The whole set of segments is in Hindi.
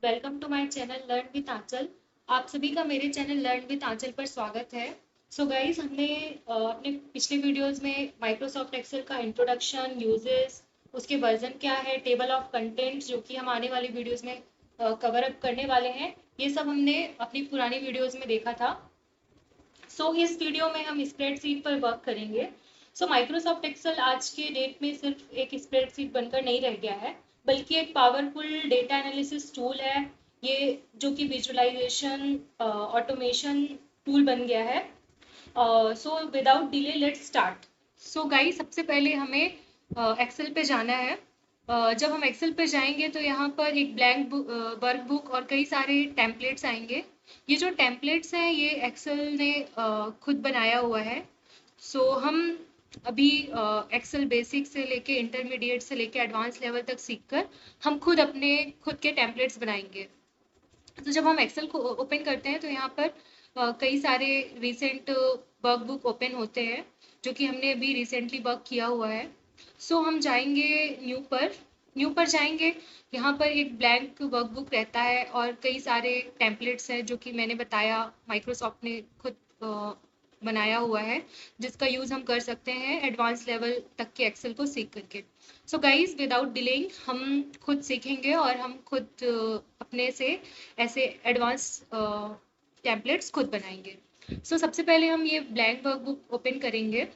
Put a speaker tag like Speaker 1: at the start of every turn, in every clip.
Speaker 1: Welcome to my channel learn with Aanchal. आप सभी का मेरे चैनल लर्न विद आंचल पर स्वागत है। सो गाइस, हमने अपने पिछले वीडियोस में माइक्रोसॉफ्ट एक्सेल का इंट्रोडक्शन, यूजेस, उसके वर्जन क्या है, टेबल ऑफ कंटेंट्स जो कि हम आने वाली वीडियोस में कवर अप करने वाले हैं, ये सब हमने अपनी पुरानी वीडियोस में देखा था। इस वीडियो में हम स्प्रेडशीट पर वर्क करेंगे। माइक्रोसॉफ्ट एक्सेल आज के डेट में सिर्फ एक स्प्रेडशीट बनकर नहीं रह गया है, बल्कि एक पावरफुल डेटा एनालिसिस टूल है ये, जो कि विजुअलाइजेशन ऑटोमेशन टूल बन गया है। Without delay let's start. Guys, सबसे पहले हमें एक्सेल पे जाना है। जब हम एक्सेल पे जाएंगे तो यहाँ पर एक ब्लैंक वर्कबुक और कई सारे टेम्पलेट्स आएंगे। ये जो टेम्पलेट्स हैं ये एक्सेल ने खुद बनाया हुआ है। हम अभी एक्सेल बेसिक से लेके इंटरमीडिएट से लेके एडवांस लेवल तक सीखकर हम खुद के टेम्पलेट्स बनाएंगे। तो जब हम एक्सेल को ओपन करते हैं तो यहाँ पर कई सारे रिसेंट वर्कबुक ओपन होते हैं जो कि हमने अभी रिसेंटली वर्क किया हुआ है। हम जाएंगे न्यू पर जाएंगे। यहाँ पर एक ब्लैंक वर्कबुक रहता है और कई सारे टेम्पलेट्स हैं जो कि मैंने बताया माइक्रोसॉफ्ट ने खुद बनाया हुआ है, जिसका यूज़ हम कर सकते हैं एडवांस लेवल तक के एक्सेल को सीख करके। गाइज, विदाउट डिलेइंग हम खुद सीखेंगे और हम खुद अपने से ऐसे एडवांस टेम्पलेट्स खुद बनाएंगे। सबसे पहले हम ये ब्लैंक वर्कबुक ओपन करेंगे।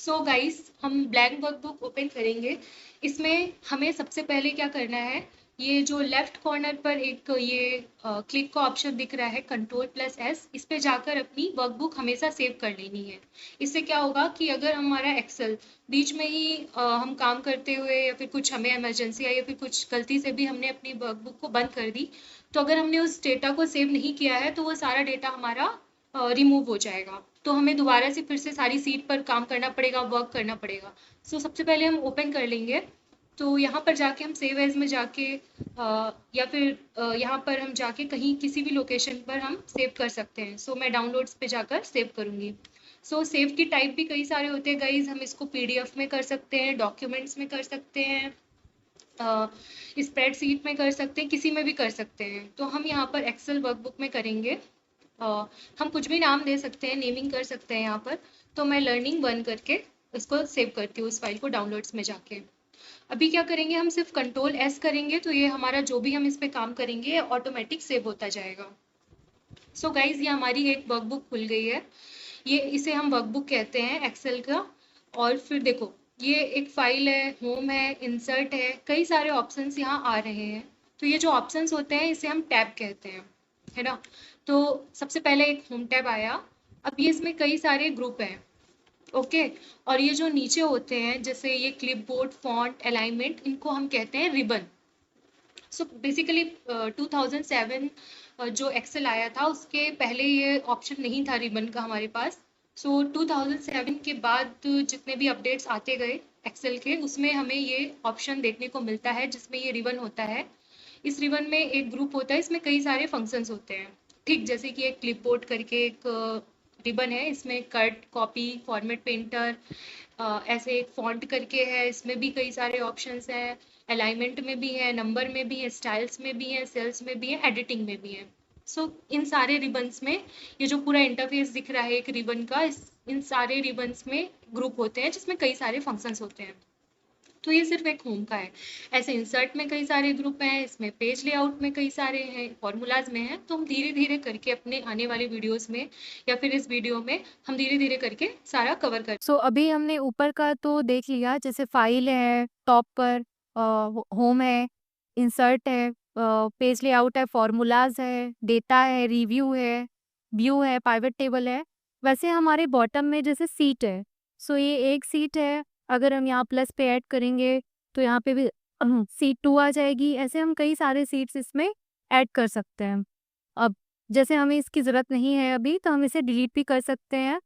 Speaker 1: गाइस, हम ब्लैंक वर्कबुक ओपन करेंगे। इसमें हमें सबसे पहले क्या करना है, ये जो लेफ्ट कॉर्नर पर एक ये क्लिक का ऑप्शन दिख रहा है, Ctrl+S, इस पे जाकर अपनी वर्कबुक हमेशा सेव कर लेनी है। इससे क्या होगा कि अगर हमारा एक्सेल बीच में ही हम काम करते हुए या फिर कुछ हमें इमरजेंसी आई या फिर कुछ गलती से भी हमने अपनी वर्कबुक को बंद कर दी, तो अगर हमने उस डेटा को सेव नहीं किया है तो वो सारा डेटा हमारा रिमूव हो जाएगा। तो हमें दोबारा से फिर से सारी सीट पर काम करना पड़ेगा, वर्क करना पड़ेगा। सबसे पहले हम ओपन कर लेंगे। तो यहाँ पर जाके हम सेव एज में जाके या फिर यहाँ पर हम जाके कहीं किसी भी लोकेशन पर हम सेव कर सकते हैं। मैं डाउनलोड्स पे जाकर सेव करूँगी। सेव की टाइप भी कई सारे होते हैं गाइज। हम इसको PDF में कर सकते हैं, डॉक्यूमेंट्स में कर सकते हैं, स्प्रेडशीट में कर सकते हैं, किसी में भी कर सकते हैं। तो हम यहाँ पर एक्सेल वर्कबुक में करेंगे। हम कुछ भी नाम दे सकते हैं, नेमिंग कर सकते हैं यहाँ पर। तो मैं लर्निंग 1 करके इसको सेव करती हूँ, इस फाइल को डाउनलोड्स में जाके। अभी क्या करेंगे, हम सिर्फ Ctrl+S करेंगे तो ये हमारा जो भी हम इस पे काम करेंगे ऑटोमेटिक सेव होता जाएगा। गाइज, ये हमारी एक वर्कबुक खुल गई है। ये इसे हम वर्कबुक कहते हैं एक्सेल का। और फिर देखो, ये एक फाइल है, होम है, इंसर्ट है, कई सारे ऑप्शंस यहाँ आ रहे हैं। तो ये जो ऑप्शंस होते हैं इसे हम टैब कहते हैं, है ना। तो सबसे पहले एक होम टैब आया। अब ये इसमें कई सारे ग्रुप हैं, ओके। और ये जो नीचे होते हैं जैसे ये क्लिपबोर्ड, फॉन्ट, अलाइनमेंट, इनको हम कहते हैं रिबन। बेसिकली 2007 जो एक्सेल आया था उसके पहले ये ऑप्शन नहीं था रिबन का हमारे पास। 2007 के बाद जितने भी अपडेट्स आते गए एक्सेल के, उसमें हमें ये ऑप्शन देखने को मिलता है जिसमें ये रिबन होता है। इस रिबन में एक ग्रुप होता है, इसमें कई सारे फंक्शंस होते हैं, ठीक जैसे कि एक क्लिपबोर्ड करके एक रिबन है, इसमें कट, कॉपी, फॉर्मेट पेंटर, ऐसे एक फॉन्ट करके है, इसमें भी कई सारे ऑप्शंस हैं। अलाइनमेंट में भी है, नंबर में भी है, स्टाइल्स में भी है, सेल्स में भी है, एडिटिंग में भी है। इन सारे रिबन्स में ये जो पूरा इंटरफेस दिख रहा है एक रिबन का, इन सारे रिबन्स में ग्रुप होते हैं जिसमें कई सारे फंक्शंस होते हैं। तो ये सिर्फ एक होम का है। ऐसे इंसर्ट में कई सारे ग्रुप हैं, इसमें पेज लेआउट में कई सारे हैं, फॉर्मूलाज में हैं। तो हम धीरे धीरे करके अपने आने वाले वीडियोस में या फिर इस वीडियो में हम धीरे धीरे करके सारा कवर कर।
Speaker 2: अभी हमने ऊपर का तो देख लिया, जैसे फाइल है, टॉप पर होम है, इंसर्ट है, पेज लेआउट है, फॉर्मूलाज है, डेटा है, रिव्यू है, व्यू है, पाइवट टेबल है। वैसे हमारे बॉटम में जैसे सीट है, ये एक सीट है। अगर हम यहाँ प्लस पे ऐड करेंगे तो यहाँ पे भी सीट 2 आ जाएगी। ऐसे हम कई सारे सीट्स इसमें ऐड कर सकते हैं। अब जैसे हमें इसकी ज़रूरत नहीं है अभी, तो हम इसे डिलीट भी कर सकते हैं।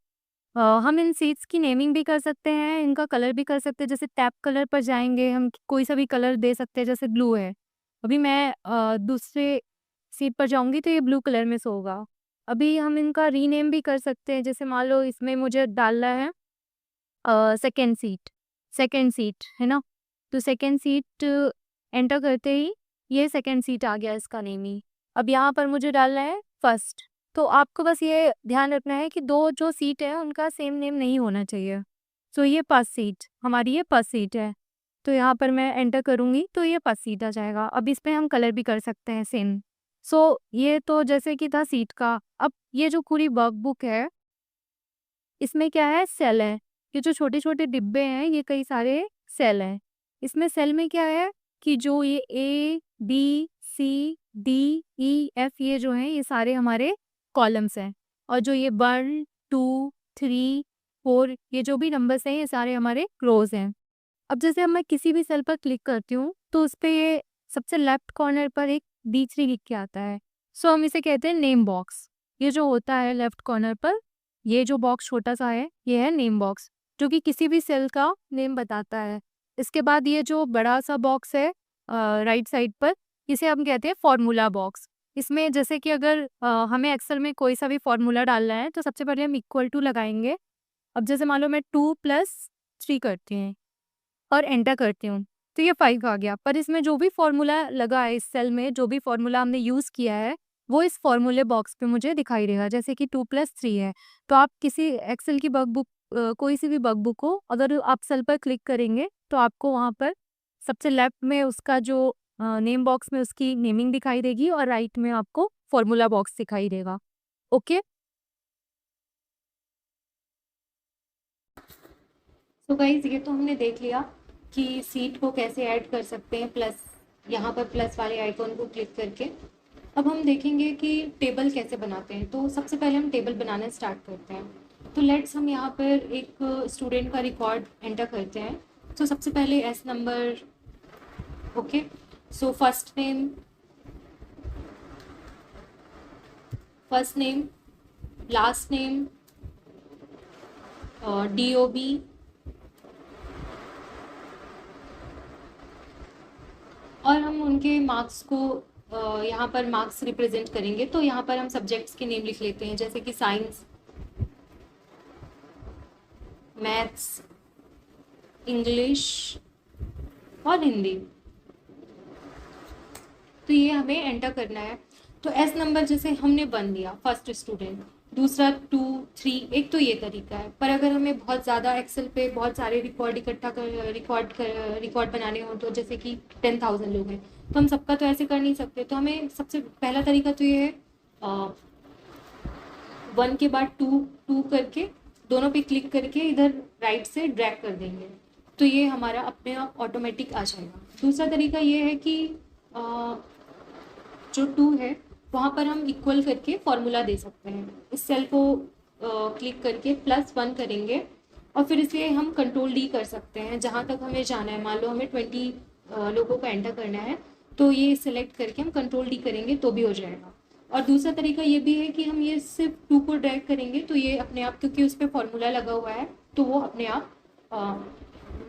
Speaker 2: हम इन सीट्स की नेमिंग भी कर सकते हैं, इनका कलर भी कर सकते हैं। जैसे टैब कलर पर जाएँगे, हम कोई सा भी कलर दे सकते हैं, जैसे ब्लू है। अभी मैं दूसरे सीट पर जाऊँगी तो ये ब्लू कलर में शो होगा। अभी हम इनका रीनेम भी कर सकते हैं, जैसे मान लो इसमें मुझे डालना है सेकंड सीट, है ना? तो सेकंड सीट एंटर करते ही ये सेकंड सीट आ गया इसका नेम ही। अब यहाँ पर मुझे डालना है फर्स्ट। तो आपको बस ये ध्यान रखना है कि दो जो सीट है उनका सेम नेम नहीं होना चाहिए। सो ये फर्स्ट सीट हमारी, ये फर्स्ट सीट है। तो यहाँ पर मैं एंटर करूँगी तो ये फर्स्ट सीट आ जाएगा। अब इस पे हम कलर भी कर सकते हैं सेम। सो ये तो जैसे कि था सीट का। अब ये जो पूरी वर्कबुक है इसमें क्या है, सेल है। ये जो छोटे-छोटे डिब्बे हैं ये कई सारे सेल हैं। इसमें सेल में क्या है कि जो ये ए, बी, सी, डी, ई, एफ ये जो हैं ये सारे हमारे कॉलम्स हैं। और जो ये 1, 2, 3, 4 ये जो भी नंबर्स हैं ये सारे हमारे रोज़ हैं। अब जैसे अब मैं किसी भी सेल पर क्लिक करती हूँ तो उसपे ये सबसे लेफ्ट कॉर्नर पर एक D3 लिख के आता है। सो हम इसे कहते हैं नेम बॉक्स। ये जो होता है लेफ्ट कॉर्नर पर, ये जो बॉक्स छोटा-सा है, ये है नेम बॉक्स, जो कि किसी भी सेल का नेम बताता है। इसके बाद ये जो बड़ा-सा बॉक्स है राइट साइड पर, इसे हम कहते हैं फॉर्मूला बॉक्स। इसमें जैसे कि अगर हमें एक्सेल में कोई सा भी फॉर्मूला डालना है तो सबसे पहले हम इक्वल टू लगाएँगे। अब जैसे मान लो मैं 2 + 3 करती हूँ और एंटर करती हूँ, तो ये 5 आ गया। पर इसमें जो भी फ़ॉर्मूला लगा है इस सेल में, जो भी फ़ॉर्मूला हमने यूज़ किया है, वो इस फ़ॉर्मूले बॉक्स पे मुझे दिखाई देगा। जैसे कि 2 + 3 है, तो आप किसी एक्सेल की वर्कबुक कोई सी भी वर्कबुक हो, अगर आप सेल पर क्लिक करेंगे, तो आपको वहाँ पर सबसे लेफ्ट में उसका जो नेम बॉक्स में उसकी नेमिंग दिखाई देगी और राइट में आपको फ़ॉर्मूला बॉक्स दिखाई देगा। ओके?
Speaker 1: तो गाइज ये तो हमने देख लिया कि सीट को कैसे ऐड कर सकते हैं, प्लस यहाँ पर प्लस वाले आइकॉन को क्लिक करके। अब हम देखेंगे कि टेबल कैसे बनाते हैं। तो सबसे पहले हम टेबल बनाना स्टार्ट करते हैं। तो लेट्स हम यहाँ पर एक स्टूडेंट का रिकॉर्ड एंटर करते हैं। तो सबसे पहले S number, okay. So first name, last name, DOB, और हम उनके मार्क्स को यहाँ पर मार्क्स रिप्रेजेंट करेंगे। तो यहाँ पर हम सब्जेक्ट्स के नेम लिख लेते हैं, जैसे कि साइंस, मैथ्स, इंग्लिश और हिंदी। तो ये हमें एंटर करना है। तो एस नंबर जैसे हमने 1 दिया, फर्स्ट स्टूडेंट, दूसरा 2, 3, एक तो ये तरीका है। पर अगर हमें बहुत ज़्यादा एक्सेल पे बहुत सारे रिकॉर्ड बनाने हो, तो जैसे कि 10,000 लोग हैं, तो हम सबका तो ऐसे कर नहीं सकते। तो हमें सबसे पहला तरीका तो ये है 1 के बाद 2 करके दोनों पे क्लिक करके इधर राइट से ड्रैग कर देंगे, तो ये हमारा अपने आप ऑटोमेटिक आ जाएगा। दूसरा तरीका ये है कि जो 2 है वहाँ पर हम इक्वल करके फॉर्मूला दे सकते हैं। इस सेल को क्लिक करके +1 करेंगे और फिर इसे हम कंट्रोल D कर सकते हैं जहाँ तक हमें जाना है। मान लो हमें 20 लोगों को एंटर करना है, तो ये सिलेक्ट करके हम कंट्रोल D करेंगे तो भी हो जाएगा। और दूसरा तरीका ये भी है कि हम ये सिर्फ 2 को ड्रैग करेंगे तो ये अपने आप, क्योंकि उस पर फॉर्मूला लगा हुआ है, तो वो अपने आप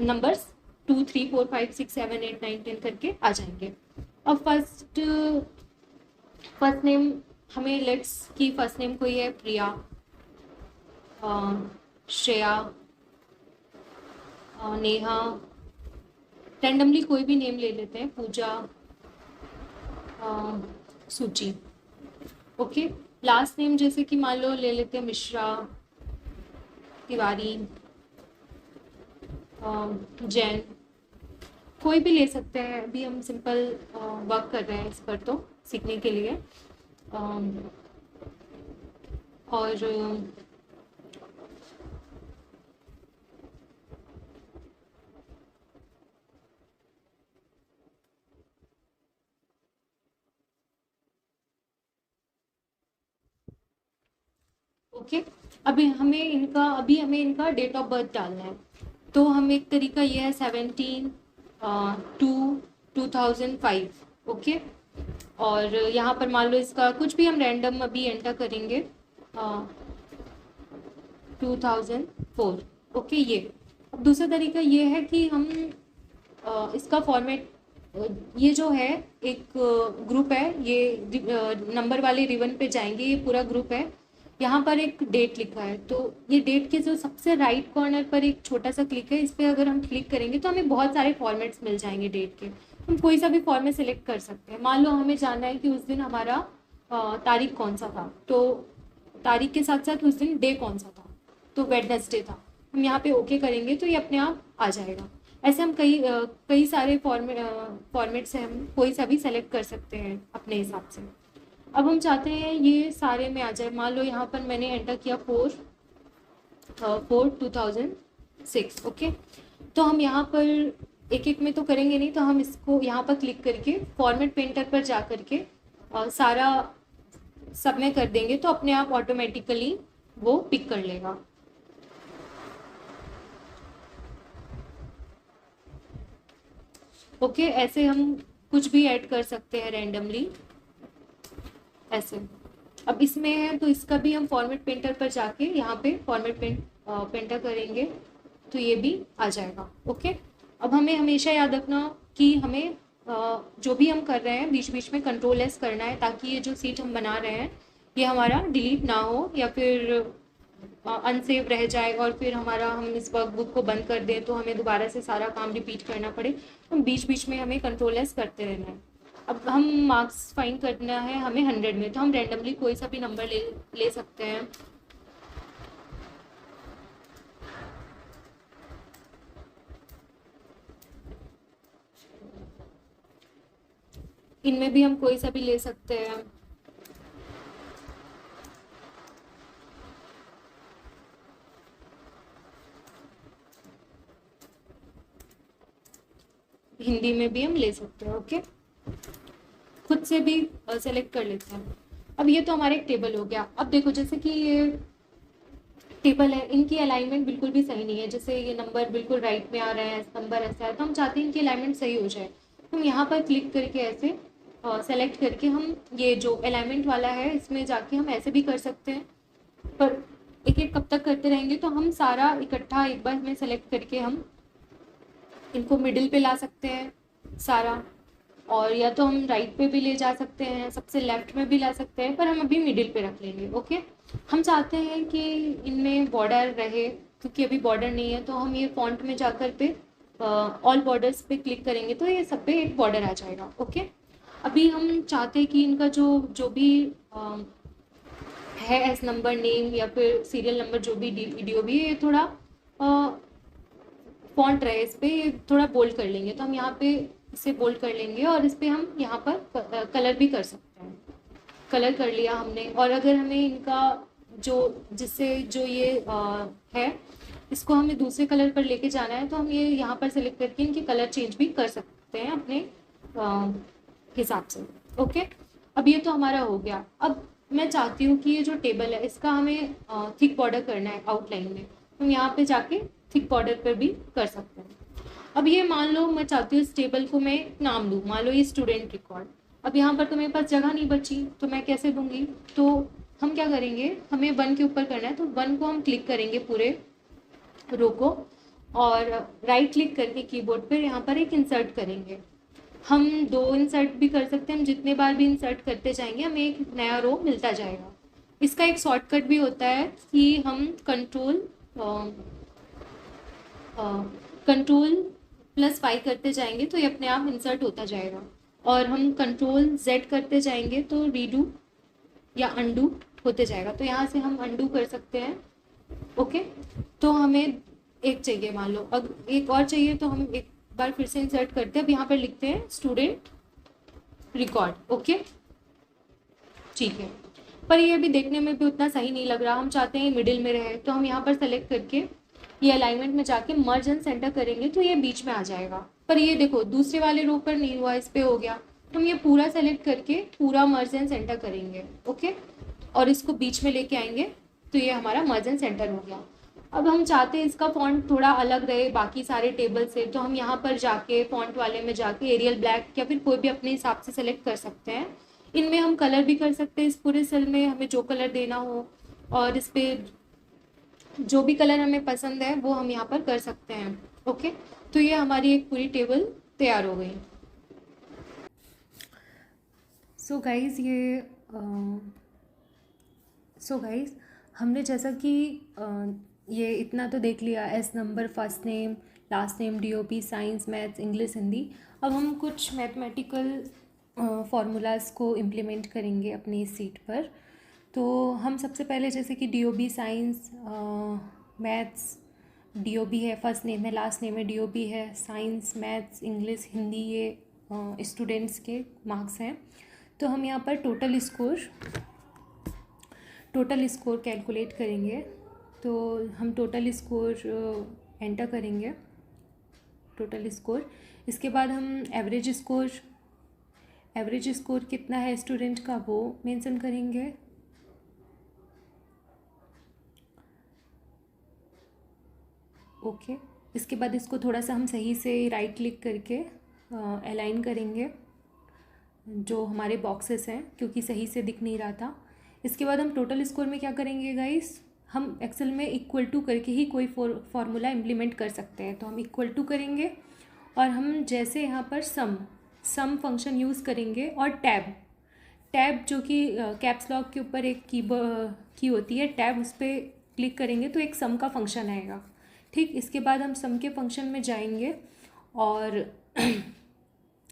Speaker 1: नंबर्स 2, 3, 4, 5, 6, 7, 8, 9, 10 करके आ जाएंगे। अब फर्स्ट नेम हमें, लेट्स की फर्स्ट नेम कोई है प्रिया, श्रेया, नेहा, रैंडमली कोई भी नेम ले लेते हैं, पूजा, सूची। ओके। लास्ट नेम जैसे कि मान लो ले लेते हैं मिश्रा, तिवारी, जैन, कोई भी ले सकते हैं। अभी हम सिंपल वर्क कर रहे हैं इस पर, तो सीखने के लिए। और ओके, अभी हमें इनका डेट ऑफ बर्थ डालना है। तो हम एक तरीका ये है 17/2/2005, ओके। और यहाँ पर मान लो इसका कुछ भी हम रैंडम अभी एंटर करेंगे, 2004, ओके। ये अब दूसरा तरीका ये है कि हम इसका फॉर्मेट, ये जो है एक ग्रुप है, ये नंबर वाले रिबन पे जाएंगे, ये पूरा ग्रुप है। यहाँ पर एक डेट लिखा है, तो ये डेट के जो सबसे राइट कॉर्नर पर एक छोटा सा क्लिक है, इस पर अगर हम क्लिक करेंगे तो हमें बहुत सारे फॉर्मेट्स मिल जाएंगे डेट के। हम कोई सा भी फॉर्मेट सेलेक्ट कर सकते हैं। मान लो हमें जानना है कि उस दिन हमारा तारीख कौन सा था, तो तारीख के साथ साथ उस दिन डे कौन सा था, तो वेडनेसडे था। हम यहाँ पे ओके करेंगे तो ये अपने आप आ जाएगा। ऐसे हम कई सारे फॉर्मेट से हम कोई सा भी सेलेक्ट कर सकते हैं अपने हिसाब से। अब हम चाहते हैं ये सारे में आ जाए। मान लो यहाँ पर मैंने एंटर किया 4/4/2006। ओके, तो हम यहाँ पर एक एक में तो करेंगे नहीं, तो हम इसको यहाँ पर क्लिक करके फॉर्मेट पेंटर पर जा करके सारा सब में कर देंगे, तो अपने आप ऑटोमेटिकली वो पिक कर लेगा। ओके, ऐसे हम कुछ भी ऐड कर सकते हैं रैंडमली ऐसे। अब इसमें है तो इसका भी हम फॉर्मेट पेंटर पर जाके यहाँ पे फॉर्मेट पेंटर करेंगे तो ये भी आ जाएगा। ओके, अब हमें हमेशा याद रखना कि हमें जो भी हम कर रहे हैं बीच बीच में कंट्रोल एस करना है, ताकि ये जो सीट हम बना रहे हैं ये हमारा डिलीट ना हो या फिर अनसेव रह जाए और फिर हम इस वर्कबुक को बंद कर दें तो हमें दोबारा से सारा काम रिपीट करना पड़े। तो बीच बीच में हमें कंट्रोल एस करते रहना है। अब हम मार्क्स फाइंड करना है हमें 100 में, तो हम रैंडमली कोई सा भी नंबर ले सकते हैं। इनमें भी हम कोई सा भी ले सकते हैं। हिंदी में भी हम ले सकते हैं। ओके, खुद से भी सेलेक्ट कर लेते हैं। अब ये तो हमारा एक टेबल हो गया। अब देखो जैसे कि ये टेबल है, इनकी अलाइनमेंट बिल्कुल भी सही नहीं है। जैसे ये नंबर बिल्कुल राइट में आ रहे हैं, नंबर ऐसे आ रहा है, तो हम चाहते हैं इनकी अलाइनमेंट सही हो जाए। हम यहाँ पर क्लिक करके ऐसे सेलेक्ट करके हम ये जो अलाइनमेंट वाला है इसमें जाके हम ऐसे भी कर सकते हैं, पर एक एक कब तक करते रहेंगे, तो हम सारा इकट्ठा एक बार में सेलेक्ट करके हम इनको मिडिल पे ला सकते हैं सारा, और या तो हम राइट पे भी ले जा सकते हैं, सबसे लेफ्ट में भी ला सकते हैं, पर हम अभी मिडिल पे रख लेंगे। ओके, हम चाहते हैं कि इनमें बॉर्डर रहे, क्योंकि अभी बॉर्डर नहीं है, तो हम ये फॉन्ट में जाकर पे ऑल बॉर्डर्स पे क्लिक करेंगे तो ये सब पे एक बॉर्डर आ जाएगा। ओके, अभी हम चाहते हैं कि इनका जो जो भी है एस नंबर नेम या फिर सीरियल नंबर जो भी वीडियो भी, ये थोड़ा फॉन्ट रहे, इस पर थोड़ा बोल्ड कर लेंगे, तो हम यहाँ पे इसे बोल्ड कर लेंगे और इस पर हम यहाँ पर कलर भी कर सकते हैं। कलर कर लिया हमने, और अगर हमें इनका जो जिससे जो ये है इसको हमें दूसरे कलर पर लेके जाना है, तो हम ये यहाँ पर सेलेक्ट करके इनके कलर चेंज भी कर सकते हैं अपने हिसाब से। ओके, अब ये तो हमारा हो गया। अब मैं चाहती हूँ कि ये जो टेबल है इसका हमें थिक बॉर्डर करना है आउटलाइन में, हम यहाँ पे जाके थिक बॉर्डर पर भी कर सकते हैं। अब ये मान लो मैं चाहती हूँ इस टेबल को मैं नाम दूँ, मान लो ये स्टूडेंट रिकॉर्ड। अब यहाँ पर तो मेरे पास जगह नहीं बची, तो मैं कैसे दूंगी, तो हम क्या करेंगे, हमें 1 के ऊपर करना है, तो 1 को हम क्लिक करेंगे पूरे रो को, और राइट क्लिक करके कीबोर्ड पर यहाँ पर एक इंसर्ट करेंगे। हम 2 इंसर्ट भी कर सकते हैं, हम जितने बार भी इंसर्ट करते जाएंगे हमें एक नया रो मिलता जाएगा। इसका एक शॉर्टकट भी होता है कि हम कंट्रोल+5 करते जाएंगे तो ये अपने आप इंसर्ट होता जाएगा, और हम कंट्रोल Z करते जाएंगे तो रीडू या अंडू होते जाएगा। तो यहाँ से हम अंडू कर सकते हैं। ओके, तो हमें एक चाहिए, मान लो अब एक और चाहिए, तो हम एक बार फिर से इंसर्ट करते हैं। अब यहाँ पर लिखते हैं स्टूडेंट रिकॉर्ड। ओके, ठीक है, पर ये भी देखने में भी उतना सही नहीं लग रहा, हम चाहते हैं मिडिल में रहे, तो हम यहाँ पर सेलेक्ट करके ये अलाइनमेंट में जाके मर्ज एंड सेंटर करेंगे तो ये बीच में आ जाएगा। पर ये देखो दूसरे वाले रो पर नहीं हुआ, इस पे हो गया, तो हम ये पूरा सेलेक्ट करके पूरा मर्ज एंड सेंटर करेंगे। ओके, और इसको बीच में लेके आएंगे तो ये हमारा मर्ज एंड सेंटर हो गया। अब हम चाहते हैं इसका फॉन्ट थोड़ा अलग रहे बाकी सारे टेबल से, तो हम यहाँ पर जाके फॉन्ट वाले में जाके एरियल ब्लैक या फिर कोई भी अपने हिसाब से सेलेक्ट कर सकते हैं। इनमें हम कलर भी कर सकते हैं, इस पूरे सेल में हमें जो कलर देना हो, और इस पे जो भी कलर हमें पसंद है वो हम यहाँ पर कर सकते हैं। ओके, तो ये हमारी एक पूरी टेबल तैयार हो गई। सो गाइज हमने जैसा कि
Speaker 2: ये इतना तो देख लिया, S number, first name, last name, DOP, science, maths, English, Hindi. अब हम कुछ मैथमेटिकल फार्मूलाज को इम्प्लीमेंट करेंगे अपनी इस सीट पर। तो हम सबसे पहले जैसे कि डीओबी, साइंस, मैथ्स, डीओबी है, फर्स्ट नेम है, लास्ट नेम है, डीओबी है, साइंस, मैथ्स, इंग्लिश, हिंदी, ये स्टूडेंट्स के मार्क्स हैं। तो हम यहाँ पर टोटल स्कोर कैलकुलेट करेंगे। तो हम टोटल स्कोर एंटर करेंगे, टोटल स्कोर। इसके बाद हम एवरेज स्कोर कितना है स्टूडेंट का वो मेंशन करेंगे। ओके, इसके बाद इसको थोड़ा सा हम सही से राइट क्लिक करके अलाइन करेंगे जो हमारे बॉक्सेस हैं, क्योंकि सही से दिख नहीं रहा था। इसके बाद हम टोटल स्कोर में क्या करेंगे गाइस, हम एक्सेल में इक्वल टू करके ही कोई फार्मूला इम्प्लीमेंट कर सकते हैं। तो हम इक्वल टू करेंगे और हम जैसे यहाँ पर सम फंक्शन यूज़ करेंगे और टैब जो कि कैप्स लॉक के ऊपर एक की होती है टैब, उस पर क्लिक करेंगे तो एक सम का फंक्शन आएगा। ठीक, इसके बाद हम सम के फंक्शन में जाएंगे और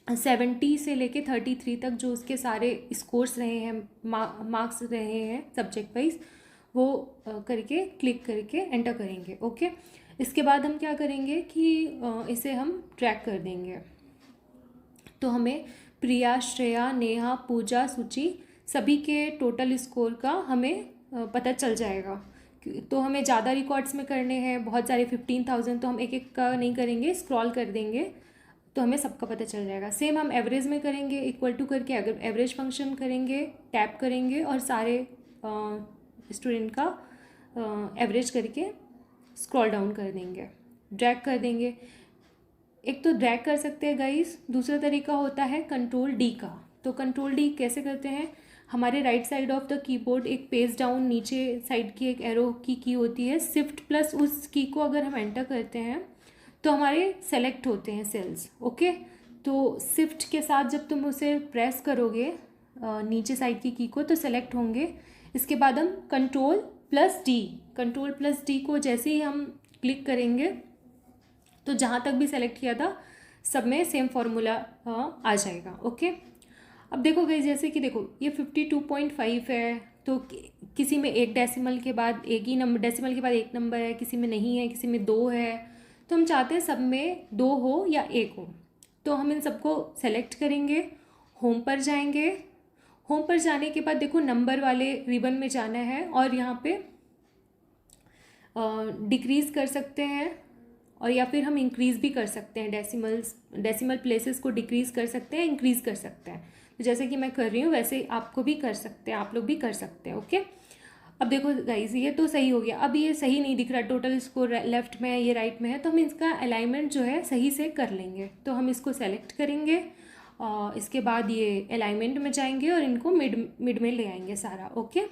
Speaker 2: 70 से लेके 33 तक जो उसके सारे स्कोर्स रहे हैं, मार्क्स रहे हैं सब्जेक्ट वाइज, वो करके क्लिक करके एंटर करेंगे। ओके, इसके बाद हम क्या करेंगे कि इसे हम ट्रैक कर देंगे। तो हमें प्रिया, श्रेया, नेहा, पूजा, सूची सभी के टोटल स्कोर का हमें पता चल जाएगा। तो हमें ज़्यादा रिकॉर्ड्स में करने हैं, बहुत सारे 15,000, तो हम एक एक का नहीं करेंगे, स्क्रॉल कर देंगे तो हमें सबका पता चल जाएगा। सेम हम एवरेज में करेंगे, इक्वल टू करके अगर एवरेज फंक्शन करेंगे, टैप करेंगे और सारे स्टूडेंट का एवरेज करके स्क्रॉल डाउन कर देंगे, ड्रैग कर देंगे। एक तो ड्रैग कर सकते हैं गाइस, दूसरा तरीका होता है कंट्रोल डी का। तो कंट्रोल डी कैसे करते हैं, हमारे right side of the keyboard एक पेज डाउन नीचे साइड की एक एरो की होती है, शिफ्ट प्लस उस की को अगर हम एंटर करते हैं तो हमारे सेलेक्ट होते हैं सेल्स। ओके, तो शिफ्ट के साथ जब तुम उसे प्रेस करोगे नीचे साइड की को तो सेलेक्ट होंगे। इसके बाद हम कंट्रोल प्लस डी को जैसे ही हम क्लिक करेंगे तो जहाँ तक भी सेलेक्ट किया था सब में सेम फार्मूला आ जाएगा। ओके, अब देखो गई, जैसे कि देखो ये 52.5 है, तो किसी में एक डेसिमल के बाद एक ही नंबर, डेसिमल के बाद एक नंबर है, किसी में नहीं है, किसी में 2 है। तो हम चाहते हैं सब में 2 हो या 1 हो। तो हम इन सबको सेलेक्ट करेंगे, होम पर जाएंगे। होम पर जाने के बाद देखो नंबर वाले रिबन में जाना है और यहाँ पे डिक्रीज़ कर सकते हैं और या फिर हम इंक्रीज़ भी कर सकते हैं। डेसिमल प्लेसेस को डिक्रीज़ कर सकते हैं, इंक्रीज़ कर सकते हैं। तो जैसे कि मैं कर रही हूँ वैसे आपको भी कर सकते हैं, आप लोग भी कर सकते हैं। ओके, अब देखो गाइस ये तो सही हो गया। अब ये सही नहीं दिख रहा, टोटल स्कोर लेफ्ट में है, ये राइट में है, तो हम इसका अलाइनमेंट जो है सही से कर लेंगे। तो हम इसको सेलेक्ट करेंगे, इसके बाद ये अलाइनमेंट में जाएंगे और इनको मिड में ले आएंगे सारा। ओके,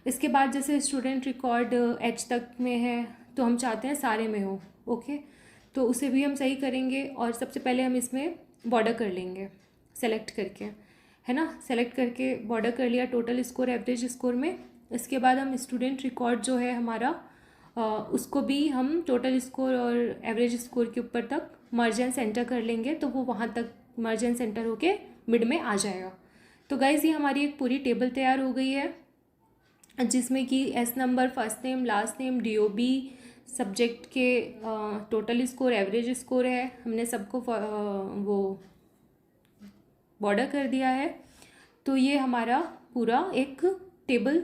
Speaker 2: इसके बाद जैसे स्टूडेंट रिकॉर्ड एच तक में है तो हम चाहते हैं सारे में हो। ओके, तो उसे भी हम सही करेंगे और सबसे पहले हम इसमें बॉर्डर कर लेंगे सेलेक्ट करके, है ना। सेलेक्ट करके बॉर्डर कर लिया टोटल स्कोर एवरेज स्कोर में। इसके बाद हम स्टूडेंट रिकॉर्ड जो है हमारा उसको भी हम टोटल स्कोर और एवरेज स्कोर के ऊपर तक मर्ज एंड सेंटर कर लेंगे, तो वो वहाँ तक मर्ज एंड सेंटर होके मिड में आ जाएगा। तो गाइज़ ये हमारी एक पूरी टेबल तैयार हो गई है जिसमें कि S number, first name, last name, DOB, subject के टोटल स्कोर, एवरेज स्कोर है, हमने सबको वो बॉर्डर कर दिया है। तो ये हमारा पूरा एक टेबल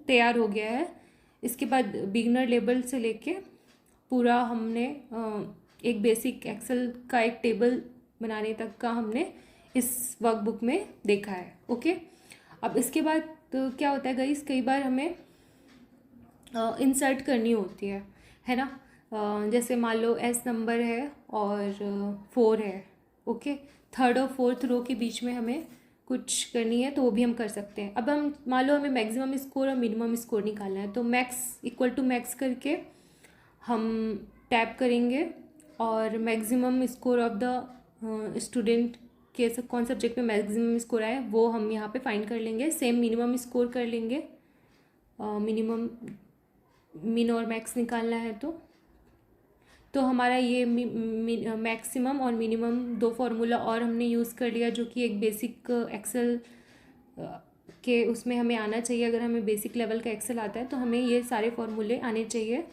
Speaker 2: तैयार हो गया है। इसके बाद बिगनर लेवल से लेके पूरा हमने एक बेसिक एक्सेल का एक टेबल बनाने तक का हमने इस वर्कबुक में देखा है। ओके, अब इसके बाद तो क्या होता है गाइस, कई बार हमें इंसर्ट करनी होती है ना। जैसे मान लो एस नंबर है और 4 है। ओके, थर्ड और फोर्थ रो के बीच में हमें कुछ करनी है तो वो भी हम कर सकते हैं। अब हम मान लो हमें मैक्सिमम स्कोर और मिनिमम स्कोर निकालना है, तो मैक्स इक्वल टू मैक्स करके हम टैप करेंगे और maximum score of the student के कौन सब्जेक्ट में मैक्सिमम स्कोर आए वो हम यहाँ पे फाइंड कर लेंगे। सेम मिनिमम स्कोर कर लेंगे, मिनिमम
Speaker 1: मिन और मैक्स निकालना है तो हमारा ये मैक्सिमम और मिनिमम दो फार्मूला और हमने यूज़ कर लिया, जो कि एक बेसिक एक्सेल के उसमें हमें आना चाहिए। अगर हमें बेसिक लेवल का एक्सेल आता है तो हमें ये सारे फार्मूले आने चाहिए,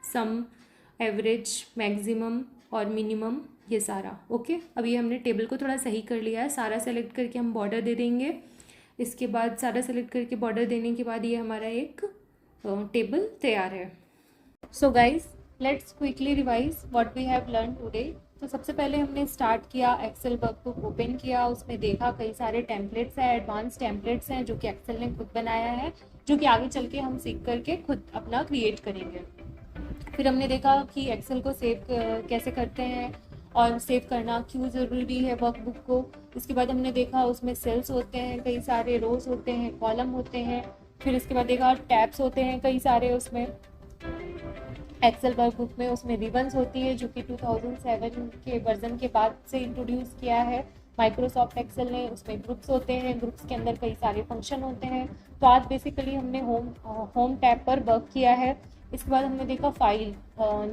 Speaker 1: सम, एवरेज, मैक्सिमम और मिनिमम, ये सारा। ओके, अभी हमने टेबल को थोड़ा सही कर लिया है। सारा सेलेक्ट करके हम बॉर्डर दे देंगे। इसके बाद सारा सेलेक्ट करके बॉर्डर देने के बाद ये हमारा एक टेबल तैयार है। So guys, let's quickly revise what we have learn today. तो सबसे पहले हमने स्टार्ट किया, एक्सेल वर्कबुक ओपन किया, उसमें देखा कई सारे टेम्पलेट्स हैं, एडवांस टेम्पलेट्स हैं जो कि एक्सेल ने खुद बनाया है, जो कि आगे चल के हम सीख करके खुद अपना क्रिएट करेंगे। फिर हमने देखा कि एक्सेल को सेव कैसे करते हैं और सेव करना क्यों ज़रूरी है वर्कबुक को। इसके बाद हमने देखा उसमें सेल्स होते हैं, कई सारे रोज होते हैं, कॉलम होते हैं। फिर इसके बाद देखा टैब्स होते हैं कई सारे उसमें एक्सेल वर्कबुक में। उसमें रिबन्स होती है जो कि 2007 के वर्जन के बाद से इंट्रोड्यूस किया है माइक्रोसॉफ्ट एक्सेल ने। उसमें ग्रुप्स होते हैं, ग्रुप्स के अंदर कई सारे फंक्शन होते हैं। तो आज बेसिकली हमने होम टैब पर वर्क किया है। इसके बाद हमने देखा फाइल,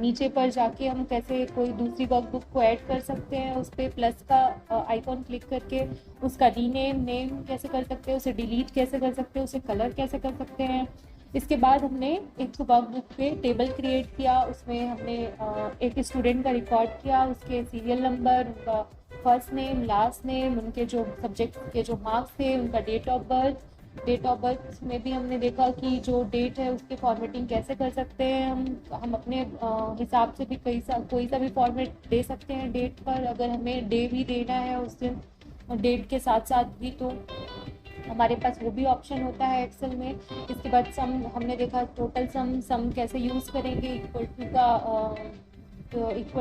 Speaker 1: नीचे पर जाके हम कैसे कोई दूसरी वर्कबुक को ऐड कर सकते हैं, उस पर प्लस का आइकॉन क्लिक करके उसका रीनेम, नेम कैसे कर सकते हैं, उसे डिलीट कैसे कर सकते हैं, उसे कलर कैसे कर सकते हैं। इसके बाद हमने एक वर्कबुक पे टेबल क्रिएट किया, उसमें हमने एक स्टूडेंट का रिकॉर्ड किया, उसके सीरियल नंबर, उनका फर्स्ट नेम, लास्ट नेम, उनके जो सब्जेक्ट के जो मार्क्स थे, उनका डेट ऑफ बर्थ में भी हमने देखा कि जो डेट है उसके फॉर्मेटिंग कैसे कर सकते हैं। हम अपने हिसाब से भी कोई सा भी फॉर्मेट दे सकते हैं डेट पर। अगर हमें डे भी देना है उस दिन डेट के साथ साथ भी, तो हमारे पास वो भी ऑप्शन होता है एक्सेल में। इसके बाद सम हमने देखा, टोटल सम कैसे यूज़ करेंगे, इक्वल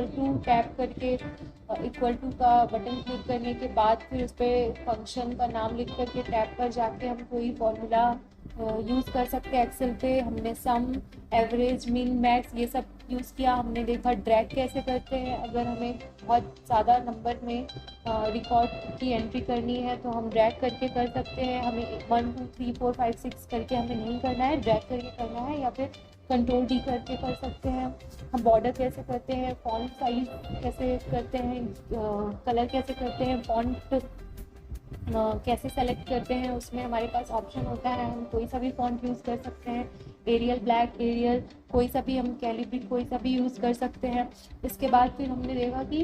Speaker 1: टू टैप करके इक्वल टू का बटन क्लिक करने के बाद फिर उस पर फंक्शन का नाम लिख करके टैब पर जाके हम कोई फॉर्मूला यूज़ कर सकते हैं एक्सेल पे। हमने सम, एवरेज, मिन, मैक्स ये सब यूज़ किया। हमने देखा ड्रैग कैसे करते हैं, अगर हमें बहुत ज़्यादा नंबर में रिकॉर्ड की एंट्री करनी है तो हम ड्रैग करके कर सकते हैं। हमें 1 2 3 4 5 6 करके हमें नहीं करना है, ड्रैग करके करना है, या फिर कंट्रोल डी करके कर सकते हैं। हम बॉर्डर कैसे करते हैं, फॉन्ट साइज कैसे करते हैं, कलर कैसे करते हैं, फॉन्ट कैसे सेलेक्ट करते हैं, उसमें हमारे पास ऑप्शन होता है, हम कोई सा भी फॉन्ट यूज़ कर सकते हैं, एरियल, ब्लैक, एरियल, कोई सा भी, हम कैलिब्री कोई सा भी यूज़ कर सकते हैं। इसके बाद फिर हमने देखा कि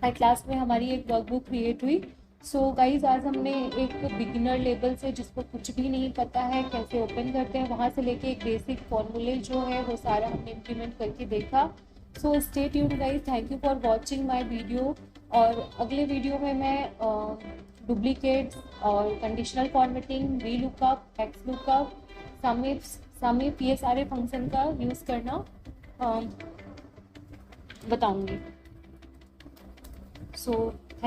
Speaker 1: एट लास्ट में हमारी एक वर्कबुक क्रिएट हुई। सो गाइज, आज हमने एक बिगिनर लेवल से, जिसको कुछ भी नहीं पता है कैसे ओपन करते हैं, वहाँ से लेके एक बेसिक फॉर्मूले जो है वो सारा हमने इम्प्लीमेंट करके देखा। So stay tuned guys, thank you for watching my video. और अगले वीडियो में मैं डुप्लीकेट्स और conditional formatting, V lookup, X lookup, sum if ये सारे फंक्शन का यूज़ करना बताऊँगी। सो